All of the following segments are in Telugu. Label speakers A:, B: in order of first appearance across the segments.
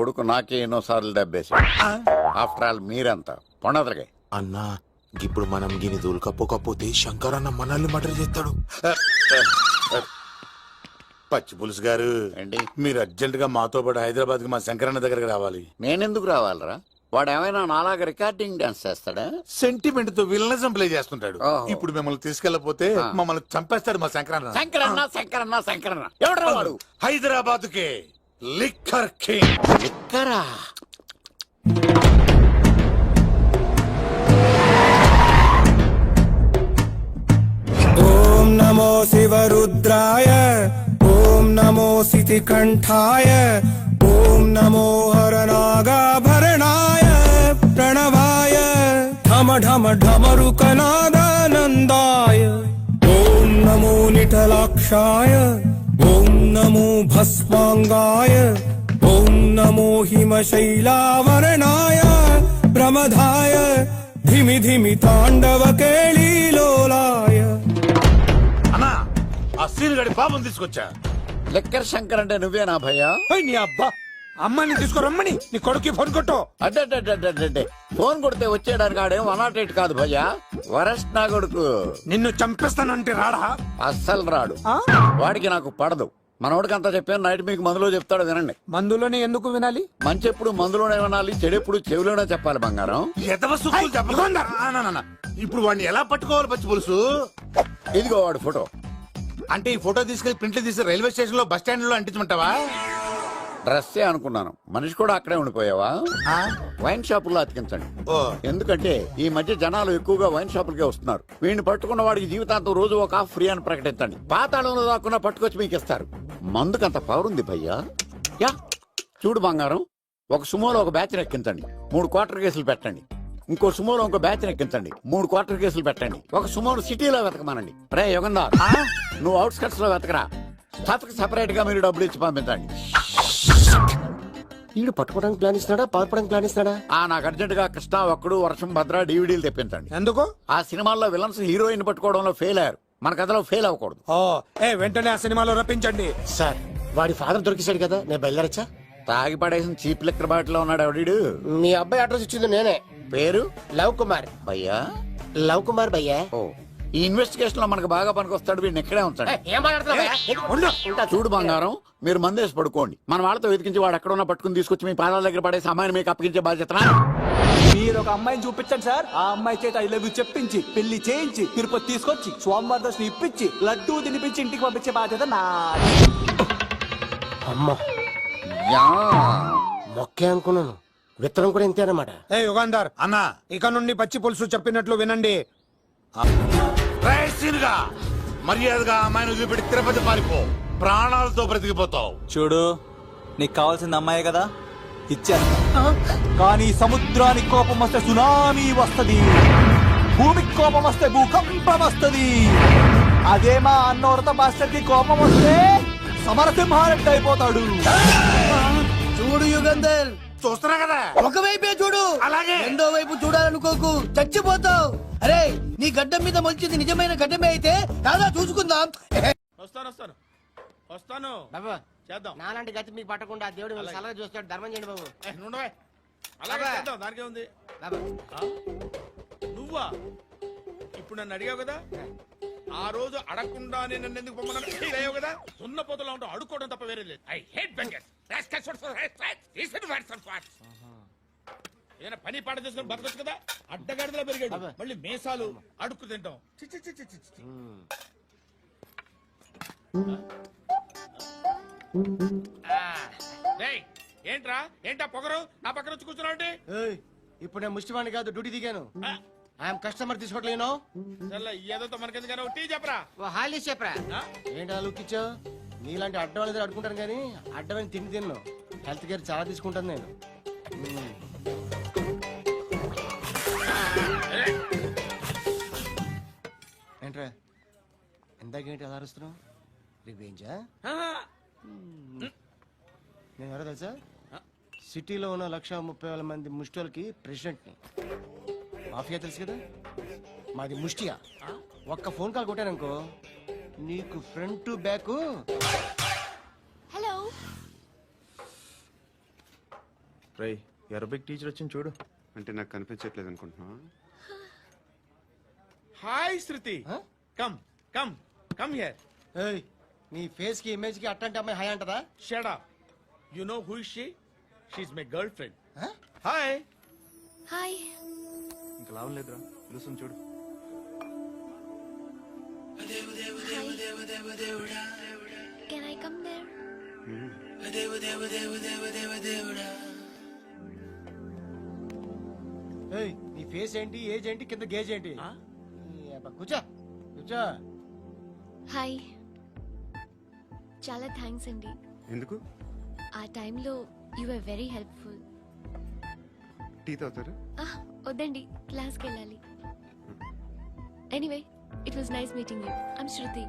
A: కొడుకు నాకే ఎన్నోసార్లు దెబ్బేసి ఆఫ్టర్ ఆల్ మీరంతా పొండదరగా
B: అన్నా ఇప్పుడు మనం గిని దూలకపోతే శంకర్ అన్న మనల్ని మర్డర్ చేస్తాడు.
C: పచ్చి పులుసు గారు
A: ఏంటి
C: మీరు అర్జెంట్ గా మాతో పాటు హైదరాబాద్ కి మా శంకరన్న దగ్గరకు రావాలి.
A: నేనెందుకు రావాలరా? వాడు ఏమైనా నాలాగా రికార్డింగ్ డాన్స్ చేస్తాడా?
C: సెంటిమెంట్ తో విలనిజం ప్లే చేస్తుంటాడు.
A: ఓహో.
C: ఇప్పుడు మిమ్మల్ని తీసుకెళ్లపోతే మమ్మల్ని చంపేస్తాడు మా శంకరన్న.
A: శంకరన్న ఎవడరా వాడు?
C: హైదరాబాద్ కే లిక్కర్ కింగ్.
A: లిక్కరా?
D: ఓం నమో శివరుద్రాయ ఓం నమో సితికంఠాయ ఓం నమో హరనాగాభరణాయ ప్రణవాయ ఢమ ఢమ ఢమరుకనాదానందాయ ఓం నమో నిఠలాక్షాయ ఓం నమో భస్మాంగాయ ఓం నమో హిమశైలావరణాయ ప్రమదాయ ధిమి ధిమి తాండవ కేళీలోలాయ.
C: అన్నా ఆ సీన్ గడి పాపం తీసుకొచ్చా.
A: లిక్కర్ శంకర్ అంటే నువ్వేనా భయ్యా?
D: నీ అబ్బా అమ్మని తీసుకురమ్మని నీ కొడుకు ఫోన్ కొట్టు.
A: అడ్డే ఫోన్ కొడితే వచ్చేయడానికి ఆడేం 108 కాదు భయ్యా, వరస్ట్ నా కొడుకు.
D: నిన్ను చంపేస్తానంటే రాడా?
A: అస్సలు రాడు. వాడికి నాకు పడదు. మనోడికి అంతా చెప్పాను, నైట్ మీకు మందులో చెప్తాడు వినండి.
D: మందులోనే ఎందుకు వినాలి?
A: మంచి ఎప్పుడు మందులోనే వినాలి, చెడు ఎప్పుడు చెవిలోనే చెప్పాలి బంగారం.
C: ఎదవ సుక్కులు చెప్పకుండా. ఇప్పుడు వాడిని ఎలా పట్టుకోవాలి పచ్చి పులుసు?
A: ఇదిగో వాడు ఫోటో.
C: అంటే ఈ ఫోటో తీసుకెళ్లి ప్రింట్లు తీసి రైల్వే స్టేషన్ లో బస్ స్టాండ్ లో అంటించమంటావా?
A: డ్రెస్సే అనుకున్నాను, మనిషి కూడా అక్కడే ఉండిపోయావా? వైన్ షాపుల్లో అతికించండి. ఎందుకంటే ఈ మధ్య జనాలు ఎక్కువగా వైన్ షాపులకే వస్తున్నారు. వీడిని పట్టుకున్న వాడికి జీవితాంతం రోజు ఒక ఆఫ్ ఫ్రీ అని ప్రకటించండి. పాతాళంలో దాక్కున్నా పట్టుకొచ్చి మీకు ఇస్తారు. మందుకంత పవర్ ఉంది భయ్యా. యా చూడు బంగారం, ఒక సుమోలో ఒక బ్యాచ్ ఎక్కించండి, 3 క్వార్టర్ కేసులు పెట్టండి. ఇంకో సుమోలో ఇంకో బ్యాచ్ ఎక్కించండి, 3 క్వార్టర్ కేసులు పెట్టండి. ఒక సుమోను సిటీలో వెతకమానండి. రే యుగంధర్, నువ్వు అవుట్స్కట్స్ లో వెతకరా. స్టాఫ్ సెపరేట్ గా మీరు డబ్బులు ఇచ్చి పంపించండి.
E: వీడు పట్టుకోవడానికి ప్లాన్ ఇస్తున్నాడా, పాల్పడానికి ప్లాన్ ఇస్తున్నాడా?
A: నాకు అర్జెంట్ గా కృష్ణ, ఒక్కడు, వర్షం, భద్ర డివిడీలు తెప్పించండి.
D: ఎందుకు?
A: ఆ సినిమాల్లో విలన్స్ హీరోయిన్ పట్టుకోవడంలో ఫెయిల్ అయ్యారు, మన కథలో ఫెయిల్ అవ్వకూడదు.
D: వెంటనే ఆ సినిమాలో రప్పించండి.
E: సార్ వాడి ఫాదర్ దొరికేశాడు కదా, నేను బయలుదేరచ్చా?
A: తాగి పడేసిన చీప్ లిక్కర్ బాటిల్ లో ఉన్నాడు ఎవడీడు?
E: మీ అబ్బాయి అడ్రస్ ఇచ్చింది నేనే.
A: పేరు
E: లవ్ కుమార్.
A: భయ్యా?
E: లవ్ కుమార్ భయ్యా.
A: ఓ, ఈ ఇన్వెస్టిగేషన్ లో మనకు బాగా పనికొస్తాడు. వీడిని ఎక్కడే ఉంచండి.
E: ఏం మాట్లాడుతున్నావు?
A: చూడు బంగారం, మీరు మందేసి పడుకోండి. మన వాళ్ళతో వెతికించి వాడు ఎక్కడ ఉన్నా పట్టుకుని తీసుకొచ్చి మీ పాదాల దగ్గర పడేసి అమ్మాయిని మీకు అప్పగించే బాధ్యత.
F: మీరు ఒక అమ్మాయిని చూపించండి సార్. ఆ అమ్మాయి చేత ఐ లవ్ యూ చెప్పించి పెళ్లి చేయించి తిరుపతి తీసుకొచ్చి స్వామివారి దర్శనం ఇప్పించి లడ్డూ తినిపించి ఇంటికి పంపించే బాధ్యత నాది.
E: అమ్మా మొక్కే అనుకున్నాను, విత్తనం కూడా ఇంతే అన్నమాట.
D: యుగాంధర్
C: అన్నా
D: ఇక నుండి పచ్చి పులుసు చెప్పినట్లు వినండి.
C: మర్యాదగా అమ్మాయిని వదిలిపెట్టి తిరుపతి పారిపో, ప్రాణాలతో బ్రతికిపోతావు.
F: చూడు, నీకు కావాల్సింది అమ్మాయి కదా, ఇచ్చాను. కానీ సముద్రానికి కోపం వస్తే సునామీ వస్తది, భూమికి కోపం వస్తే భూకంపం వస్తది. అదే మా అన్నోరత మాస్టర్ కి కోపం వస్తే సమరసింహారెడ్డి అయిపోతాడు.
G: చూడు యుగంధర్,
C: చూస్తున్నా కదా,
G: ఒకవైపే చూడు,
C: అలాగే
G: రెండో వైపు చూడాలనుకోకు, చచ్చిపోతావు. అరే నీ గడ్డం మీద మొలిచింది నిజమైన గడ్డమే అయితే రాదా చూసుకుందాం.
C: వస్తాను
E: బాబు చేద్దాం. నాలాంటి గతి మీకు పట్టకుండా దేవుడు సలహా చూస్తాడు, ధర్మం చేయండి బాబు.
C: దానికే ఉంది. నువ్వా ఇప్పుడు నన్ను అడిగావు కదా, ఆ రోజు అడగకుండానే నన్ను ఎందుకు పొమ్మన్నావు కదా. సున్న పోతలో ఉంటావు, అడుక్కోవడం తప్ప వేరే లేదు. I hate bangers. ఏదైనా పని పాట చేసుకుని బతకొచ్చు కదా. అడ్డగాడిదలా పెరిగాడు, మళ్ళీ మేసాలు అడుక్కు తింటాం. ఏంట్రా ఏంటా పొగరు నా పక్కన వచ్చి కూర్చున్నావు?
E: ఇప్పుడు నేను ముష్టివాణి కాదు, డ్యూటీ దిగాను. ఐఎమ్ కస్టమర్ తీసుకోవట్లేను.
C: ఏదో మనకెందుకైనా టీ చెప్పరా,
E: హాలిడేస్ చెప్పరా. ఏంటి అలా లుక్ ఇచ్చావు? నీలాంటి అడ్డం వాళ్ళ దగ్గర అడుకుంటాను కానీ అడ్డమైన తిండి తిన్ను. హెల్త్ కేర్ చాలా తీసుకుంటాను నేను. ఏంట్రా ఇందాకేంటి అలా అరుస్తున్నావు? రివేంజా? నేను ఎవరో తెలుసా? సిటీలో ఉన్న 130,000 మంది ముష్టిలకి ప్రెసిడెంట్ని. మాఫియా తెలుసు కదా, మాది ముష్టియా. ఒక్క ఫోన్ కాల్ కొట్టాననుకో నీకు ఫ్రంట్ టు బ్యాక్.
H: హలో రై అరబిక్ టీచర్ వచ్చింది చూడు.
I: అంటే నాకు కనిపించట్లేదు అనుకుంటున్నా.
C: Hi Shruti,
E: Huh?
C: Come come come here.
E: ఏయ్, నీ ఫేస్ కి ఇమేజ్ కి అట్టంటే అమ్మాయి హాయ్ అంటదా?
C: Shut up. You know who is she? She is my girlfriend.
E: Huh?
C: Hi.
J: Hi.
H: ఇంకా లాభం లేదురా, పిలుస్తుంది చూడు.
J: Can I come there?
E: ఏయ్, నీ ఫేస్ ఏంటి, ఏజ్ ఏంటి, కింద గేజ్ ఏంటి? ఈ అబ్బా, కూర్చో కూర్చో.
J: హాయ్. చాలా థ్యాంక్స్ అండి.
I: ఎందుకు?
J: ఆ టైంలో you are very helpful.
I: Tea తాగుతారు?
J: వద్దండి, క్లాస్కి వెళ్ళాలి. Anyway, it was nice meeting you. I'm Shruti.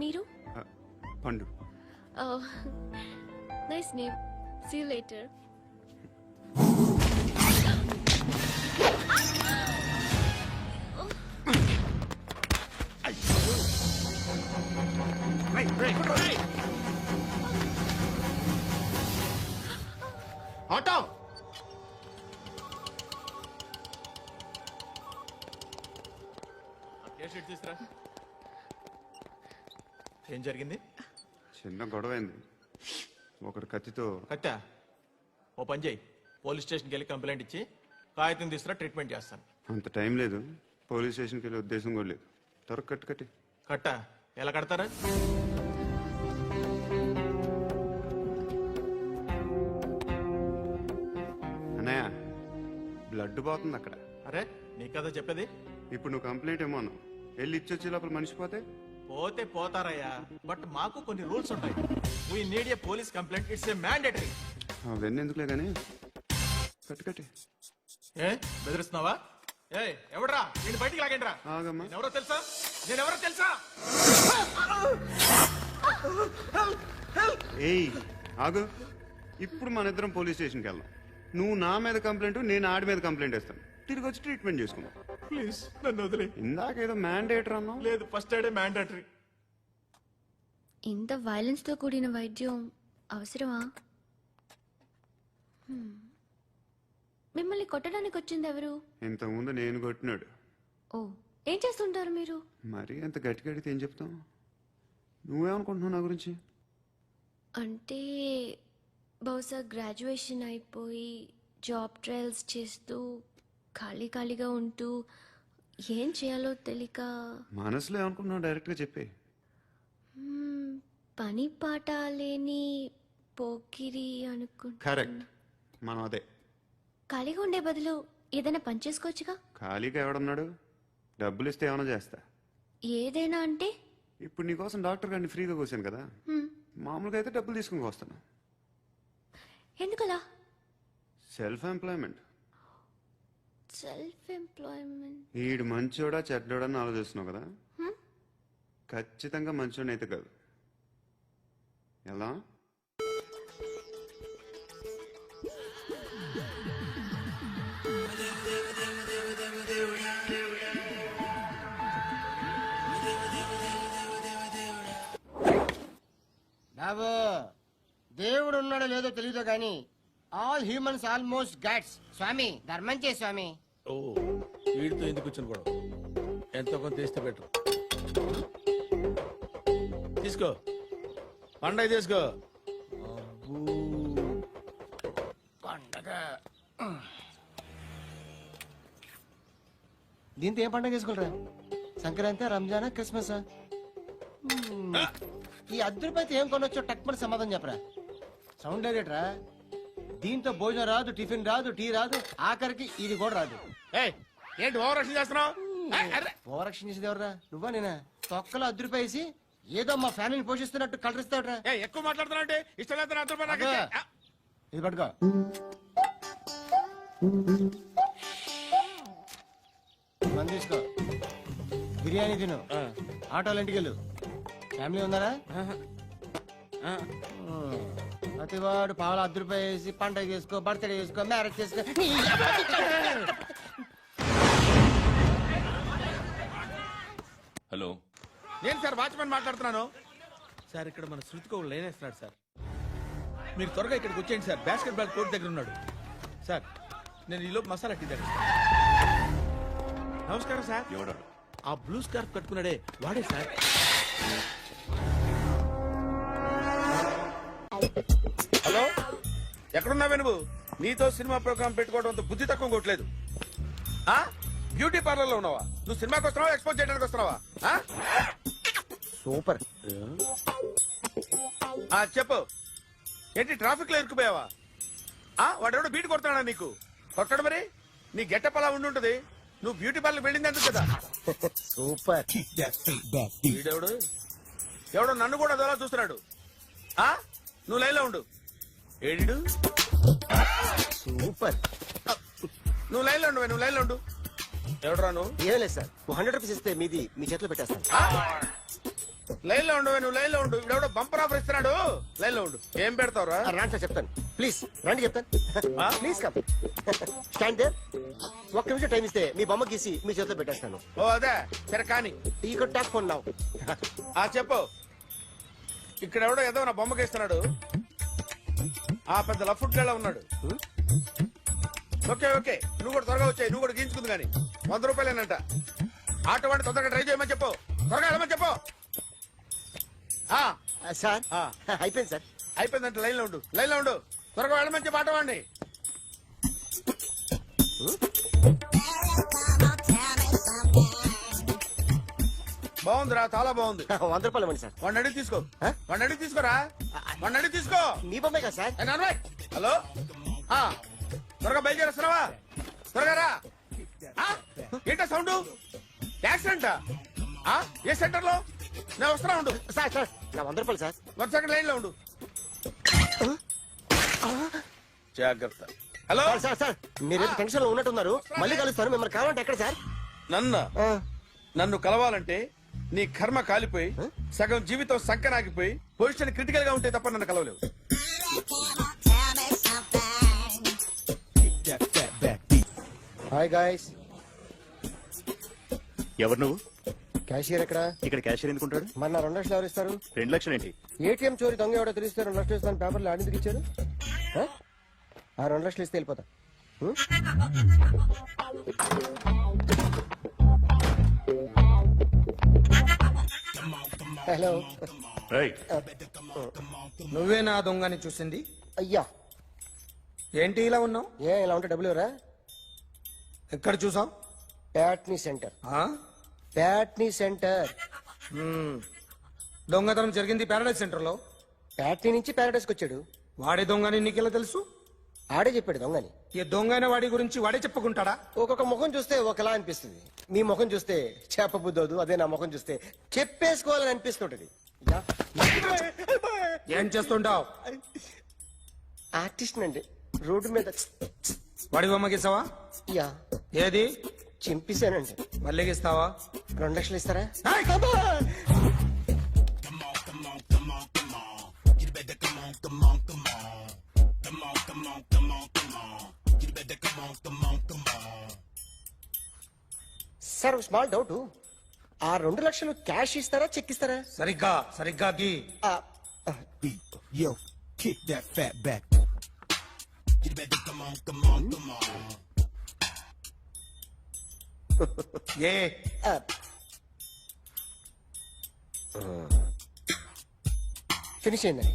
J: మీరు?
I: Pandu.
J: Nice name. See you later.
I: Auto.
H: తీసురా. ఏం జరిగింది?
I: చిన్న గొడవ అయింది. ఒకడు కత్తితో.
H: కట్టా, ఓ పని చేయి, పోలీస్ స్టేషన్కి వెళ్ళి కంప్లైంట్ ఇచ్చి కాగితం తీసుకురా, ట్రీట్మెంట్ చేస్తాను.
I: అంత టైం లేదు, పోలీస్ స్టేషన్కి వెళ్ళే ఉద్దేశం కూడా లేదు. త్వర కట్టి.
H: కట్టా ఎలా కడతారా?
I: అన్నయ్య, బ్లడ్ పోతుంది అక్కడ.
H: అరే నీ కదా చెప్పేది.
I: ఇప్పుడు నువ్వు కంప్లైంట్ ఏమో అన్నావు. వెళ్ళి ఇచ్చొచ్చే లోపల మనిషి పోతే
H: పోతే పోతారయ్యా, బట్ మాకు కొన్ని రూల్స్ ఉంటాయి. We need a police complaint, it's a mandatory.
I: అవన్నీ ఎందుకులే కానీ కట్టి.
H: ఏ బెదిరిస్తున్నావా? ఏ ఎవడ్రా నేను బయటికి లాగండి రా.
I: ఆగమ్మా.
H: ఎవరో తెలుసా? నేనెవరో తెలుసా?
I: ఏయ్ ఆగు. ఇప్పుడు మన ఇద్దరం పోలీస్ స్టేషన్కి వెళ్దాం. నువ్వు నా మీద కంప్లైంట్, నేను ఆడి మీద కంప్లైంట్ వేస్తాను. తిరిగి వచ్చి ట్రీట్మెంట్ చేసుకుందాం.
H: ప్లీజ్ నన్ను వదిలే.
I: ఇందాకేదో మ్యాండేటర్ అన్నావు.
H: లేదు, ఫస్ట్ ఎయిడే మ్యాండేటరీ.
J: ఇంత వైలెన్స్ తో కూడిన వైద్యం అవసరమా? మిమ్మల్ని కొట్టడానికి వచ్చింది ఎవరు?
I: ఇంతకుముందు నేను కొట్టినాడు.
J: ఓ, ఏం చేస్తుంటారు మీరు?
I: మరి అంత గట్టిగా అడిగితే ఏం చెప్తాం? నువ్వేమనుకుంటున్నావు నా గురించి?
J: అంటే బహుశా గ్రాడ్యుయేషన్ అయిపోయి జాబ్ ట్రయల్స్ చేస్తూ ఖాళీగా ఉంటూ ఏం చేయాలో తెలియక.
I: మనసులో ఏమనుకుంటున్నావు డైరెక్ట్గా చెప్పే.
J: పని పాట లేని పోకిరి అనుకుంటా.
I: కరెక్ట్, మనం అదే.
J: ఖాళీగా ఉండే బదులు ఏదైనా పని చేసుకోవచ్చుగా.
I: ఖాళీగా ఎవడన్నాడు? డబ్బులు ఇస్తే ఏమైనా చేస్తా.
J: ఏదైనా అంటే?
I: ఇప్పుడు నీకోసం డాక్టర్ గారిని ఫ్రీగా కూర్చాను కదా, మామూలుగా అయితే డబ్బులు తీసుకుని వస్తాను.
J: ఎందుకలా?
I: Self employment.
J: Self employment.
I: ఈడు మంచోడా చెడ్డోడా అని ఆలోచిస్తున్నావు కదా, ఖచ్చితంగా మంచోడని అయితే కాదు. ఎలా?
E: బాబు, దేవుడు ఉన్నాడో లేదో తెలియదు కానీ ఆల్ హ్యూమన్స్ ఆల్మోస్ట్ గాడ్స్. స్వామి ధర్మం చే స్వామి.
C: ఓ, వీడితో ఎందుకు వచ్చిన గొడవ? ఎంతో కొంత తీస్తే బెటర్. తీసుకో, పండగ తీసుకో.
E: పండగ దీంతో ఏం పండగ చేసుకోరా? సంక్రాంతి, రంజానా, క్రిస్మస్? ఈ అద్దరిపైతే ఏం కొనొచ్చో టక్మని సమాధానం చెప్పరా. సౌండ్ డైరెక్టరా, దీంతో భోజనం రాదు, టిఫిన్ రాదు, టీ రాదు, ఆఖరికి ఇది కూడా రాదు.
C: ఏయ్, ఏంటి ఓవర్ యాక్షన్ చేస్తున్నావు?
E: ఓవరాక్షన్ చేసేది ఎవరా? నువ్వా నేనా? తొక్కలో అద్దరిపేసి ఏదో మా ఫ్యామిలీని పోషిస్తున్నట్టు కలరిస్తావుట్రా.
C: ఎక్కువ మాట్లాడుతున్నా అంటే ఇష్టం లేదు.
E: ఇది పట్టుకో. మంది తీసుకో, బిర్యానీ తిను, ఆటోలు ఇంటికి వెళ్ళు. ఫ్యామిలీ ఉన్నారా? ప్రతివాడు పావులు ₹10 పండగ చేసుకో, బర్త్డే చేసుకో, మ్యారేజ్ చేసుకో.
K: హలో
C: నేను సార్ వాచ్మెన్ మాట్లాడుతున్నాను సార్. ఇక్కడ మన శృతికో లేనేస్తున్నాడు సార్. మీరు త్వరగా ఇక్కడికి వచ్చేయండి సార్. బాస్కెట్ బాల్ కోర్ట్ దగ్గర ఉన్నాడు సార్. నేను ఈలోపు మసాలా టీ దగ్గర. నమస్కారం సార్. ఆ బ్లూ స్కార్ఫ్ కట్టుకున్నాడే వాడే సార్. హలో, ఎక్కడున్నావే నువ్వు? నీతో సినిమా ప్రోగ్రామ్ పెట్టుకోవడంతో బుద్ధి తక్కువ కొట్టలేదు. బ్యూటీ పార్లర్ లో ఉన్నావా? నువ్వు సినిమాకి వస్తున్నావా, ఎక్స్పోజ్ చేయడానికి వస్తున్నావా?
E: సూపర్.
C: చెప్పు, ఏంటి ట్రాఫిక్ లో ఇరుక్కుపోయావా? వాడెవడో బీట్ కొడతాడా నీకు? కొట్టడు మరి. నీ గెట్టప్ అలా ఉండి ఉంటది. నువ్వు బ్యూటీ పార్లర్ వెళ్ళింది ఎందుకు కదా?
E: సూపర్.
C: వీడెవడు? ఎవడో నన్ను కూడా అదోలా చూస్తున్నాడు. నువ్వు లైన్లో ఉండు. ఏడు
E: సూపర్.
C: నువ్వు లైన్లో ఉండు. నువ్వు లైన్లో ఉండు. ఎవడరా నువ్వు?
E: ఏం లేదు సార్, 100 రూపీస్ ఇస్తే మీది మీ చేతిలో పెట్టేస్తాను.
C: లైన్లో ఉండు. నువ్వు లైన్లో ఉండు. ఇవిడెవడో బంపర్ ఆఫర్ ఇస్తున్నాడు. లైన్లో ఉండు. ఏం పెడతావురా?
E: రాండి సార్ చెప్తాను. ప్లీజ్ రండి చెప్తాను. Please come. Stand there. ఒక్క నిమిషం టైం ఇస్తే మీ బొమ్మ గీసి మీ చేతిలో పెట్టేస్తాను.
C: ఓ అదే సరే కానీ.
E: ఈ కుడ్ టాక్ ఫోన్ నౌ.
C: చెప్పు. ఇక్కడ ఎవడో ఏదో నా బొమ్మకి ఇస్తున్నాడు. పెద్ద లఫుట్ గేళ ఉన్నాడు. ఓకే ఓకే, నువ్వు కూడా త్వరగా వచ్చాయి. నువ్వు కూడా గీంచుకుంది కానీ 100 రూపాయలేనంట. ఆటో వాడిని తొందరగా ట్రై చేయమని చెప్పు. త్వరగా వెళ్ళమని చెప్పు.
E: సార్ అయిపోయింది సార్.
C: అయిపోయిందంటే లైన్లో ఉండు. లైన్లో ఉండు. త్వరగా వెళ్ళమని చెప్పు ఆటో వాడిని. బాగుందిరా, చాలా బాగుంది.
E: 100 రూపాయలు ఇవ్వండి సార్.
C: వాడిని అడిగి తీసుకో. వాడిని అడిగి తీసుకోరా. వాడిని అడిగి తీసుకో.
E: మీ బొమ్మే కదా సార్.
C: హలో, త్వరగా బయలుదేరేస్తున్నావా? త్వరగా రా. ఏంటా సౌండ్? యాక్సిడెంటా? ఏ సెంటర్ లో? నేను వస్తున్నా ఉండు.
E: సార్ సార్ నా 100 రూపాయలు సార్.
C: 1 సెకండ్ లైన్ లో ఉండు. జాగ్రత్త. హలో
E: సార్ సార్ సార్ మీరు టెన్షన్ లో ఉన్నట్టున్నారు. మళ్ళీ కలుస్తాను. మిమ్మల్ని కావాలంటే ఎక్కడ సార్?
C: నన్ను కలవాలంటే నీ కర్మ కాలిపోయి సగం జీవితం సంకనాగిపోయి పొజిషన్ క్రిటికల్ గా ఉంటే తప్ప నన్ను కలవలేవు.
E: Hi guys.
K: ఎవరు నువ్వు?
E: క్యాషియర్ ఎక్కడ?
K: ఇక్కడ క్యాషియర్ ఎందుకుంటాడు?
E: మన 2 లక్షలు ఎవరు ఇస్తారు?
K: 2 లక్షలు ఏంటి?
E: ఏటీఎం చోరీ దొంగ ఎవడో తెలిస్తే 2 లక్షలు ఇస్తాను పేపర్లు ఆడిందుకు ఇచ్చారు. ఆ 2 లక్షలు ఇస్తే వెళ్ళిపోతా. హలో.
D: నువ్వే నా దొంగని చూసింది?
E: అయ్యా
D: ఏంటి ఇలా ఉన్నావు?
E: ఇలా ఉంటే డబ్బులు ఎవరా?
D: ఎక్కడ చూసావు?
E: ప్యాట్నీ సెంటర్. ప్యాట్నీ సెంటర్.
D: దొంగతనం జరిగింది ప్యారడైజ్ సెంటర్ లో.
E: ప్యాట్నీ నుంచి ప్యారడైస్కి వచ్చాడు.
D: వాడే దొంగని నీకెలా తెలుసు?
E: ఆడే చెప్పాడు దొంగని.
D: ఈ దొంగైన వాడి గురించి వాడే చెప్పుకుంటాడా?
E: ఒక్కొక్క ముఖం చూస్తే ఒకలా అనిపిస్తుంది. మీ ముఖం చూస్తే చెప్పబుద్దోదు. అదే నా ముఖం చూస్తే చెప్పేసుకోవాలని అనిపిస్తుంటది.
D: ఏం చేస్తుంటావు?
E: ఆర్టిస్ట్ అండి. రోడ్డు మీద
D: వాడి బొమ్మ గీసావా?
E: యా.
D: ఏది?
E: చింపేశానండి.
D: మళ్ళీ గీస్తావా?
E: 2 లక్షలు ఇస్తారా? Sir small doubt. ఆ 2 లక్షలు క్యాష్ ఇస్తారా చెక్ ఇస్తారా?
D: సరిగ్గా గీ. ఏ
E: ఫినిష్ అయిందండి.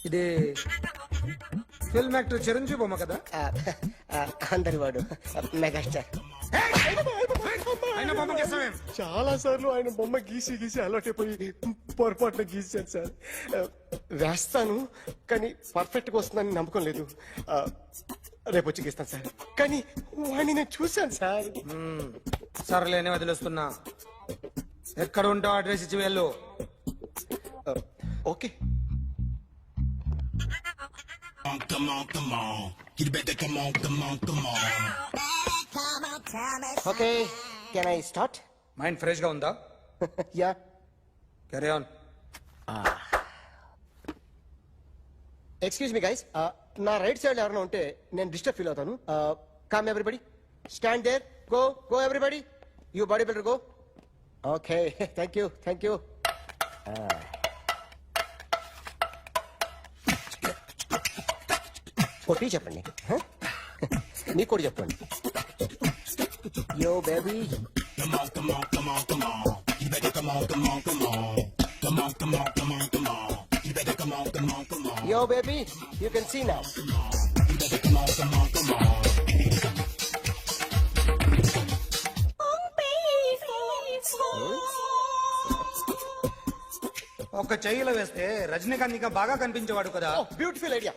D: ఇది ఫిల్మ్ యాక్టర్ చిరంజీవి బొమ్మ కదా?
E: అందరి వాడు మెగాస్టార్.
D: ఆయన బొమ్మ గీసావేం?
E: చాలా సార్లు ఆయన బొమ్మ గీసి గీసి అలవాటైపోయి పొరపాటున గీసాను సార్. వేస్తాను కానీ పర్ఫెక్ట్ గా వస్తుందని నమ్మకం లేదు. రేపు వచ్చి గీస్తాను సార్. కానీ వాడిని నేను చూశాను సార్.
D: సర్లేనే వదిలేస్తున్నా. ఎక్కడ ఉంటావు అడ్రస్ ఇచ్చి వెళ్ళు.
E: Okay. Okay can I start?
D: Mind fresh గా ఉందా?
E: Yeah.
D: Carry on.
E: Excuse me guys, నా రైట్ సైడ్ ఎవరైనా ఉంటే నేను డిస్టర్బ్ ఫీల్ అవుతాను. Come everybody, stand there, go go everybody. You body builder go. Okay, thank you, thank you. కొట్టి చెప్పండి, నీకు కూడా చెప్పండి. Yo baby, yo baby, you can see now.
D: ఒక చెయ్యిలో వేస్తే రజనీకాంత్ ఇంకా బాగా కనిపించేవాడు కదా.
E: Beautiful idea.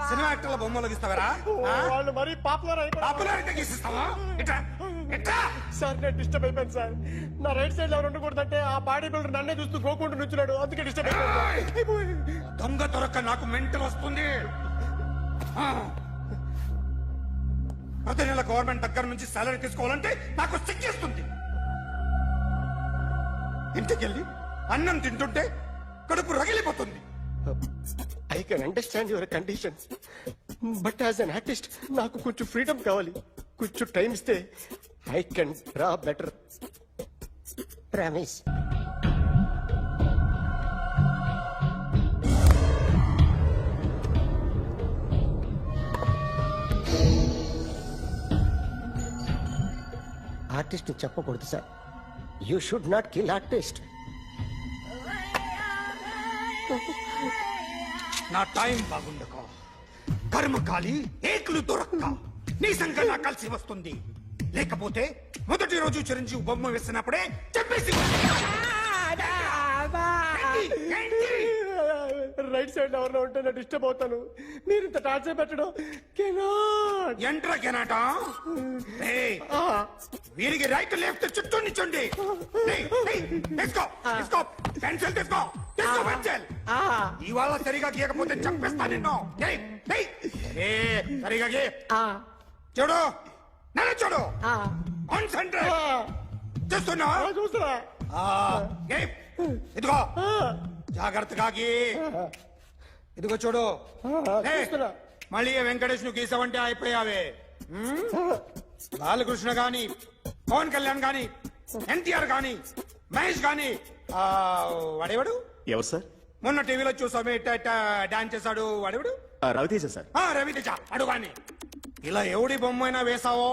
D: సినిమా యాక్టర్ల బొమ్మలు గీస్తావరా?
E: వాళ్ళు మరీ పాపులర్
D: పాపులారిటీ గీసిస్తావా? ఇట్లా ఇట్లా
E: సార్, నేను డిస్టర్బ్ అయిపోయాను సార్. నా రైట్ సైడ్ లో ఎవరు ఉండకూడదంటే ఆ బాడీ బిల్డర్ నన్నే చూస్తూ గోకుంటూ నుంచున్నాడు, అందుకే డిస్టర్బ్ అయిపోయాను.
D: దొంగ దొరక్క నాకు మెంటల్ వస్తుంది. ప్రతి నెల గవర్నమెంట్ దగ్గర నుంచి సాలరీ తీసుకోవాలంటే నాకు సిగ్గేస్తుంది. ఇంటికెళ్ళి అన్నం తింటుంటే కడుపు రగిలిపోతుంది.
E: I can understand your conditions, but as an artist నాకు కొంచెం ఫ్రీడమ్ కావాలి. కొంచెం టైం ఇస్తే I can draw better. Promise. Artist చెప్పకూడదు sir. You should not kill artist.
D: నా టైం బాగుండక కర్మకాలి ఏకులు దొరక్క నీ సంఘం నాకు కలిసి వస్తుంది. లేకపోతే మొదటి రోజు చిరంజీవి బొమ్మ వేసినప్పుడే చెప్పేసి
E: రైట్ సైడ్ ఎవరిలో ఉంటే నేను డిస్టర్బ్ అవుతాను. మీరు ఇంత టార్చర్ పెట్టడం కెనాట్.
D: ఎంట్రా కెనాట. వీరికి రైట్ లెఫ్ట్ చుట్టూ నిచ్చండి. తీసుకో తీసుకో పెన్సిల్, తీసుకో తీసుకో పెన్సిల్. ఇవాళ సరిగా గీయకపోతే చంపేస్తా నిన్ను. సరిగా గీ. చూడు, నన్ను చూడు. కాన్సంట్రేట్ చేస్తున్నా.
E: చూస్తున్నా.
D: ఇదిగో జాగ్రత్తగా గీ. ఇదిగో చూడు. మళ్ళీ వెంకటేష్ ను గీసావంటే అయిపోయావే. బాలకృష్ణ గాని, పవన్ కళ్యాణ్ గాని, ఎన్టీఆర్ గాని, మహేష్ గాని, వాడేవాడు
H: ఎవరు సార్?
D: మొన్న టీవీలో చూసామే డాన్స్ చేశాడు, వాడేవాడు?
H: రవితేజ సార్.
D: రవితేజ అడు గాని. ఇలా ఎవడి బొమ్మ అయినా వేసావో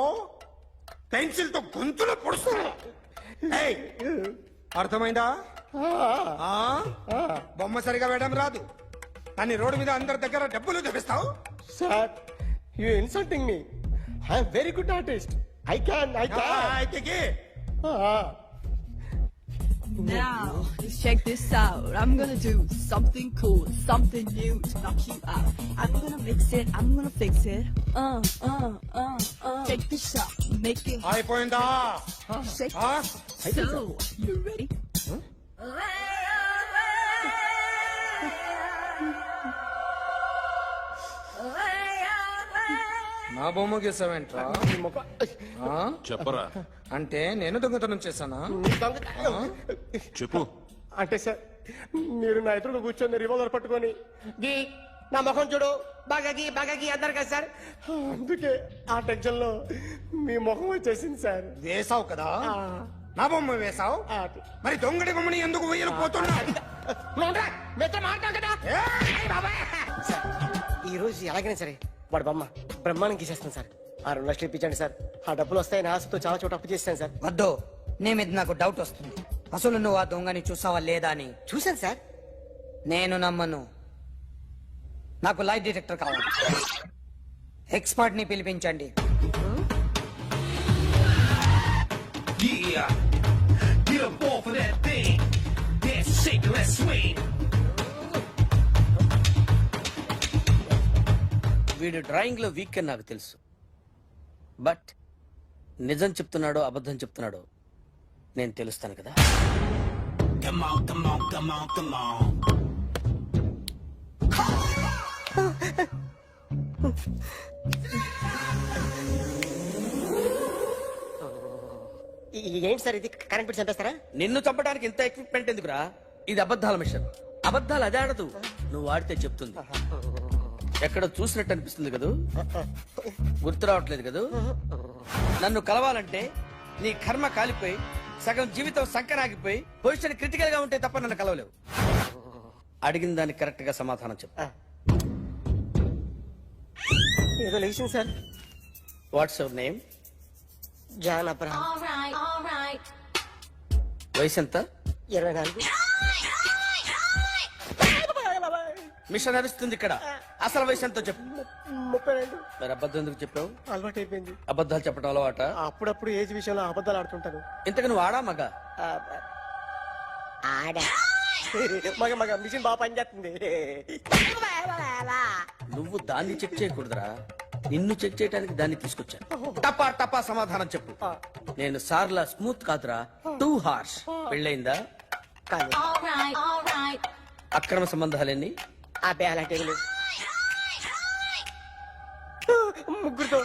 D: పెన్సిల్ తో గొంతులో పొడుస్తా. అర్థమైందా? బొమ్మ సరిగా వేయడం రాదు కానీ రోడ్డు మీద అందరి దగ్గర డబ్బులు తెప్పిస్తావు.
E: Sir, you insulting me. I'm very good artist. I can.
K: Now, let's check this out. I'm gonna do something cool, something new to knock you out. I'm gonna mix it, I'm gonna fix it. Check this out, make it
D: అయిపోయిందా?
K: shake. So, you ready?
D: నా బొమ్మ గీసావేంట్రా?
B: చెప్పరా.
D: అంటే నేను దొంగతనం చేశానా?
B: చెప్పు.
E: అంటే సార్, మీరు నా ఎదురుగా కూర్చొని రివాల్వర్ పట్టుకొని గీ, నా ముఖం చూడు, బాగా గీ అన్నారు కదా సార్. అందుకే ఆ టెన్షన్ లో మీ ముఖం వచ్చేసింది సార్.
D: వేసావు కదా, నా బొమ్మ వేసావు. మరి దొంగడి బొమ్మని ఎందుకు వేయలు పోతున్నా?
E: ఈ రోజు ఎలాగైనా సరే వాడు బొమ్మ బ్రహ్మాండం గీసేస్తాను సార్. 6 లక్షలు ఇప్పించండి సార్. ఆ డబ్బులు వస్తాయని ఆశతో చాలా చోట అప్పు చేస్తాను సార్.
L: వద్దు, నీ మీద నాకు డౌట్ వస్తుంది. అసలు నువ్వు ఆ దొంగని చూసావా లేదా అని.
E: చూశాను సార్.
L: నేను నమ్మను. నాకు లైట్ డిటెక్టర్ కావాలి. ఎక్స్పర్ట్ ని పిలిపించండి.
M: వీడు డ్రాయింగ్ లో వీక్ అని నాకు తెలుసు, బట్ నిజం చెప్తున్నాడో అబద్ధం చెప్తున్నాడో నేను తెలుస్తాను కదా.
E: ఏంటి సార్ ఇది? కరెంట్ బిల్ చంపేస్తారా?
M: నిన్ను చంపడానికి ఇంత ఎక్విప్మెంట్ ఎందుకురా? ఇది అబద్ధాల మిషన్. అబద్ధాలు అదే ఆడదు, నువ్వు ఆడితే చెప్తుంది. ఎక్కడ చూసినట్టు అనిపిస్తుంది కదూ? గుర్తు రావట్లేదు కదూ? నన్ను కలవాలంటే నీ కర్మ కాలిపోయి సగం జీవితం సంకరాగిపోయి పొజిషన్ క్రిటికల్ గా ఉంటే తప్ప నన్ను కలవలేవు. అడిగిన దానికి కరెక్ట్ గా సమాధానం చెప్పు.
E: ఏదో లేచింది sir.
M: What's your name?
E: John Abraham.
M: వయసు ఎంత?
E: 24.
M: మిషన్ నడుస్తుంది ఇక్కడ. అసలు వయసు ఎంతో చెప్పు.
E: 32.
M: మరి అబద్ధం ఎందుకు చెప్పావు?
E: అలవాటు అయిపోయింది.
M: అబద్ధాలు చెప్పడం అలవాట?
E: అప్పుడప్పుడు ఏజ్ విషయంలో అబద్ధాలు ఆడుతుంటాను.
M: ఇంతకు నువ్వు ఆడా మగ?
E: ఆడా. మగ మగ మిషన్ బాగా పనిచేస్తుంది.
M: నువ్వు దాన్ని చెక్ చేయకూడదురా, నిన్ను చెక్ చేయడానికి దాన్ని తీసుకొచ్చాను. టపా టపా సమాధానం చెప్పు. నేను సార్లా స్మూత్ కాదురా, టూ హార్ష్. పెళ్ళయిందా? అక్రమ సంబంధాలన్నీ?
E: అబ్బే అలాంటి ముగ్గురుతో.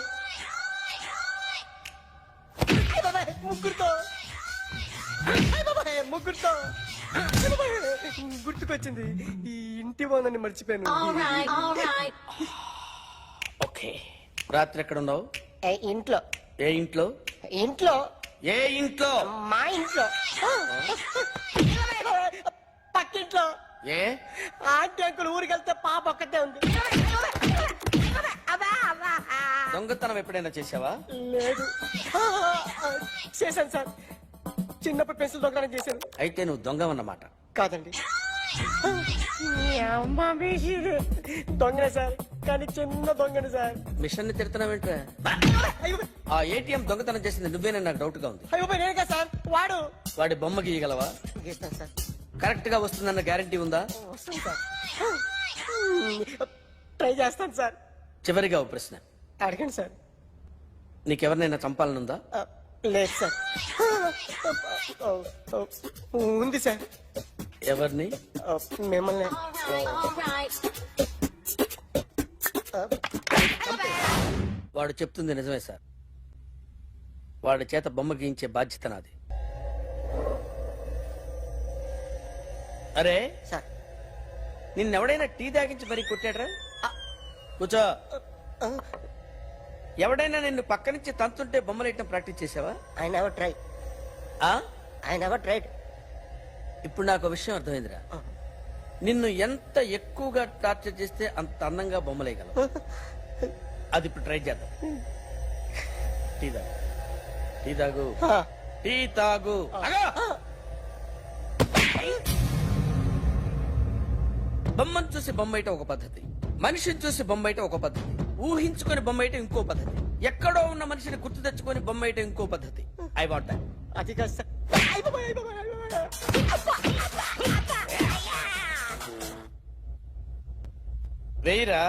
E: ముగ్గురుతో ముగ్గురుతో గుర్తుకొచ్చింది. ఈ ఇంటి బాగుందని మర్చిపోయాను.
M: ఓకే. రాత్రి ఎక్కడ ఉన్నావు?
E: ఇంట్లో.
M: ఏ ఇంట్లో?
E: ఇంట్లో.
M: ఏ ఇంట్లో?
E: మా ఇంట్లో. పక్కింట్లో.
M: ఏ
E: ఆంటీ అంకుల్ ఊరికి వెళ్తే పాప ఒక్కతే ఉంది.
M: దొంగతనం ఎప్పుడైనా చేసావా?
E: లేదు. చేశాను సార్. చిన్నప్పుడు పెన్సిల్ దొంగతనం చేశాను.
M: అయితే నువ్వు దొంగ అన్నమాట.
E: కాదండి, దొంగనే సార్, కానీ చిన్న దొంగని సార్.
M: మిషన్ ని తిడుతున్నావేంట్రా? ఆ ఏటీఎం దొంగతనం చేసింది నువ్వేనే నాకు డౌట్ గా ఉంది.
E: అయ్యో నేనే సార్. వాడు.
M: వాడి బొమ్మ గీయగలవా?
E: గీస్తాను సార్.
M: కరెక్ట్ గా వస్తుందన్న గ్యారంటీ ఉందా?
E: వస్తాను సార్. ట్రై చేస్తాను సార్.
M: చివరిగా ఓ ప్రశ్న
E: అడగండి సార్.
M: నీకెవరినైనా చంపాలనుందా?
E: లేదు సార్. ఉంది సార్.
M: ఎవరిని?
E: మిమ్మల్ని.
M: వాడు చెప్తుంది నిజమే సార్. వాడి చేత బొమ్మ గీయించే బాధ్యత నాది. అరే
E: సార్,
M: నిన్నెవడైనా టీ తాగించి మరీ కొట్టాడ్రా? కూర్చో. ఎవడైనా నిన్ను పక్క నుంచి తంతుంటే బొమ్మలేయటం ప్రాక్టీస్ చేసావా?
E: I never try. I never tried.
M: ఇప్పుడు నాకు విషయం అర్థమైందిరా. నిన్ను ఎంత ఎక్కువగా టార్చర్ చేస్తే అంత అందంగా బొమ్మలేయగలవు. అది ఇప్పుడు ట్రై చేద్దాం. టీ తాగు. టీ తాగు. టీ తాగు. బొమ్మను చూసి బొమ్మయటం ఒక పద్ధతి, మనిషిని చూసి బొమ్మయటం ఒక పద్ధతి, ఊహించుకొని బొమ్మయటం ఇంకో పద్ధతి, ఎక్కడో ఉన్న మనిషిని గుర్తు తెచ్చుకొని బొమ్మయటం ఇంకో పద్ధతి. I want that.
E: అది కాదు సార్.
M: వేయిరా.